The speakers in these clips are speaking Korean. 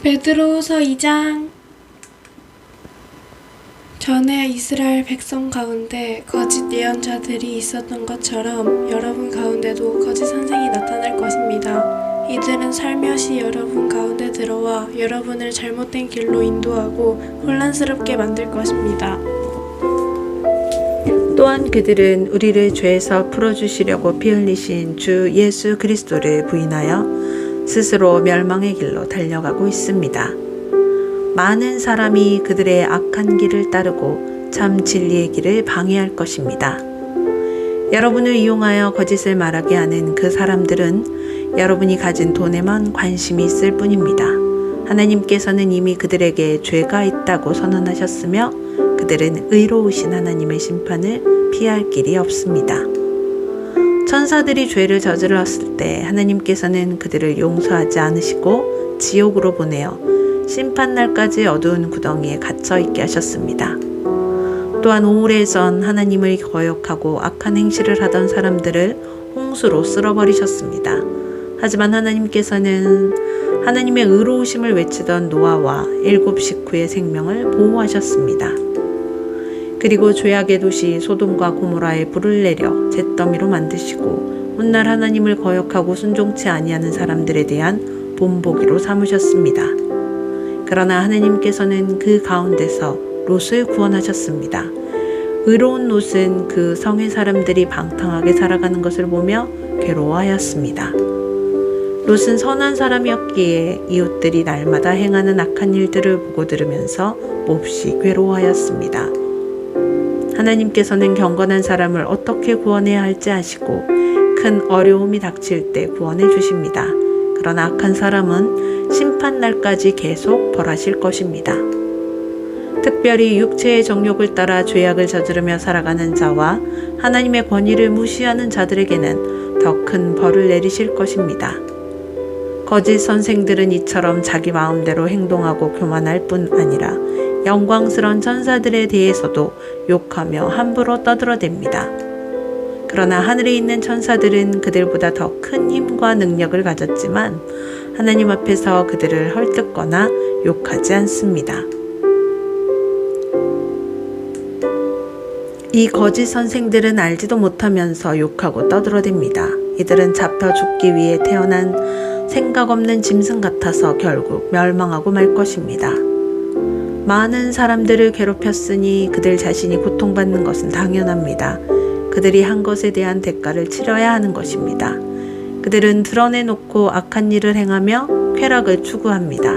베드로후서 2장. 전에 이스라엘 백성 가운데 거짓 예언자들이 있었던 것처럼 여러분 가운데도 거짓 선생이 나타날 것입니다. 이들은 살며시 여러분 가운데 들어와 여러분을 잘못된 길로 인도하고 혼란스럽게 만들 것입니다. 또한 그들은 우리를 죄에서 풀어주시려고 피 흘리신 주 예수 그리스도를 부인하여 스스로 멸망의 길로 달려가고 있습니다. 많은 사람이 그들의 악한 길을 따르고 참 진리의 길을 방해할 것입니다. 여러분을 이용하여 거짓을 말하게 하는 그 사람들은 여러분이 가진 돈에만 관심이 있을 뿐입니다. 하나님께서는 이미 그들에게 죄가 있다고 선언하셨으며 그들은 의로우신 하나님의 심판을 피할 길이 없습니다. 천사들이 죄를 저질렀을 때 하나님께서는 그들을 용서하지 않으시고 지옥으로 보내어 심판날까지 어두운 구덩이에 갇혀 있게 하셨습니다. 또한 오래전 하나님을 거역하고 악한 행실을 하던 사람들을 홍수로 쓸어버리셨습니다. 하지만 하나님께서는 하나님의 의로우심을 외치던 노아와 7 식구의 생명을 보호하셨습니다. 그리고 죄악의 도시 소돔과 고모라에 불을 내려 잿더미로 만드시고 훗날 하나님을 거역하고 순종치 아니하는 사람들에 대한 본보기로 삼으셨습니다. 그러나 하나님께서는 그 가운데서 롯을 구원하셨습니다. 의로운 롯은 그 성의 사람들이 방탕하게 살아가는 것을 보며 괴로워하였습니다. 롯은 선한 사람이었기에 이웃들이 날마다 행하는 악한 일들을 보고 들으면서 몹시 괴로워하였습니다. 하나님께서는 경건한 사람을 어떻게 구원해야 할지 아시고 큰 어려움이 닥칠 때 구원해 주십니다. 그러나 악한 사람은 심판날까지 계속 벌하실 것입니다. 특별히 육체의 정욕을 따라 죄악을 저지르며 살아가는 자와 하나님의 권위를 무시하는 자들에게는 더 큰 벌을 내리실 것입니다. 거짓 선생들은 이처럼 자기 마음대로 행동하고 교만할 뿐 아니라 영광스러운 천사들에 대해서도 욕하며 함부로 떠들어댑니다. 그러나 하늘에 있는 천사들은 그들보다 더 큰 힘과 능력을 가졌지만 하나님 앞에서 그들을 헐뜯거나 욕하지 않습니다. 이 거짓 선생들은 알지도 못하면서 욕하고 떠들어댑니다. 이들은 잡혀 죽기 위해 태어난 생각 없는 짐승 같아서 결국 멸망하고 말 것입니다. 많은 사람들을 괴롭혔으니 그들 자신이 고통받는 것은 당연합니다. 그들이 한 것에 대한 대가를 치러야 하는 것입니다. 그들은 드러내놓고 악한 일을 행하며 쾌락을 추구합니다.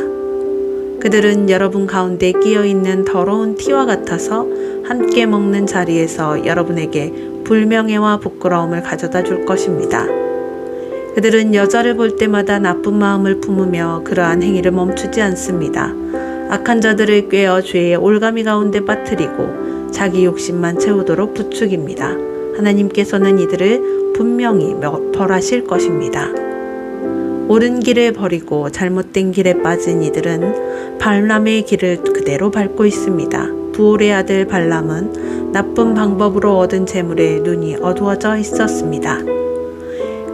그들은 여러분 가운데 끼어있는 더러운 티와 같아서 함께 먹는 자리에서 여러분에게 불명예와 부끄러움을 가져다 줄 것입니다. 그들은 여자를 볼 때마다 나쁜 마음을 품으며 그러한 행위를 멈추지 않습니다. 악한 자들을 꿰어 죄의 올가미 가운데 빠뜨리고 자기 욕심만 채우도록 부추깁니다. 하나님께서는 이들을 분명히 벌하실 것입니다. 옳은 길을 버리고 잘못된 길에 빠진 이들은 발람의 길을 그대로 밟고 있습니다. 부올의 아들 발람은 나쁜 방법으로 얻은 재물에 눈이 어두워져 있었습니다.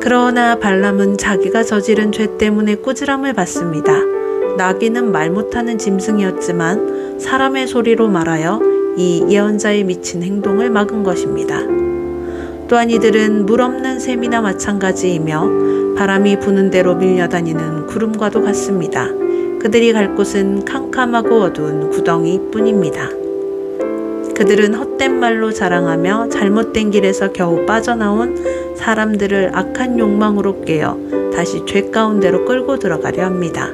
그러나 발람은 자기가 저지른 죄 때문에 꾸지람을 받습니다. 나귀는 말 못하는 짐승이었지만 사람의 소리로 말하여 이 예언자의 미친 행동을 막은 것입니다. 또한 이들은 물 없는 샘이나 마찬가지이며 바람이 부는 대로 밀려다니는 구름과도 같습니다. 그들이 갈 곳은 캄캄하고 어두운 구덩이뿐입니다. 그들은 헛된 말로 자랑하며 잘못된 길에서 겨우 빠져나온 사람들을 악한 욕망으로 깨어 다시 죄 가운데로 끌고 들어가려 합니다.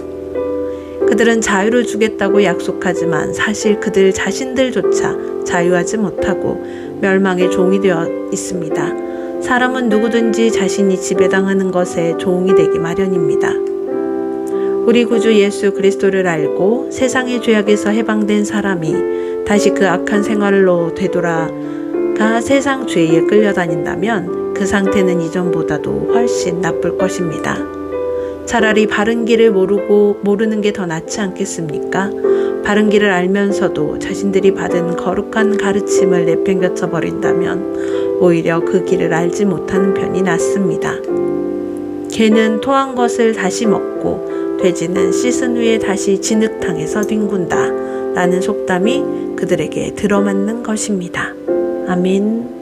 그들은 자유를 주겠다고 약속하지만 사실 그들 자신들조차 자유하지 못하고 멸망의 종이 되어 있습니다. 사람은 누구든지 자신이 지배당하는 것에 종이 되기 마련입니다. 우리 구주 예수 그리스도를 알고 세상의 죄악에서 해방된 사람이 다시 그 악한 생활로 되돌아가 세상 죄에 끌려다닌다면 그 상태는 이전보다도 훨씬 나쁠 것입니다. 차라리 바른 길을 모르는 게 더 낫지 않겠습니까? 바른 길을 알면서도 자신들이 받은 거룩한 가르침을 내팽겨쳐 버린다면 오히려 그 길을 알지 못하는 편이 낫습니다. 개는 토한 것을 다시 먹고 돼지는 씻은 후에 다시 진흙탕에서 뒹군다 라는 속담이 그들에게 들어맞는 것입니다. 아멘.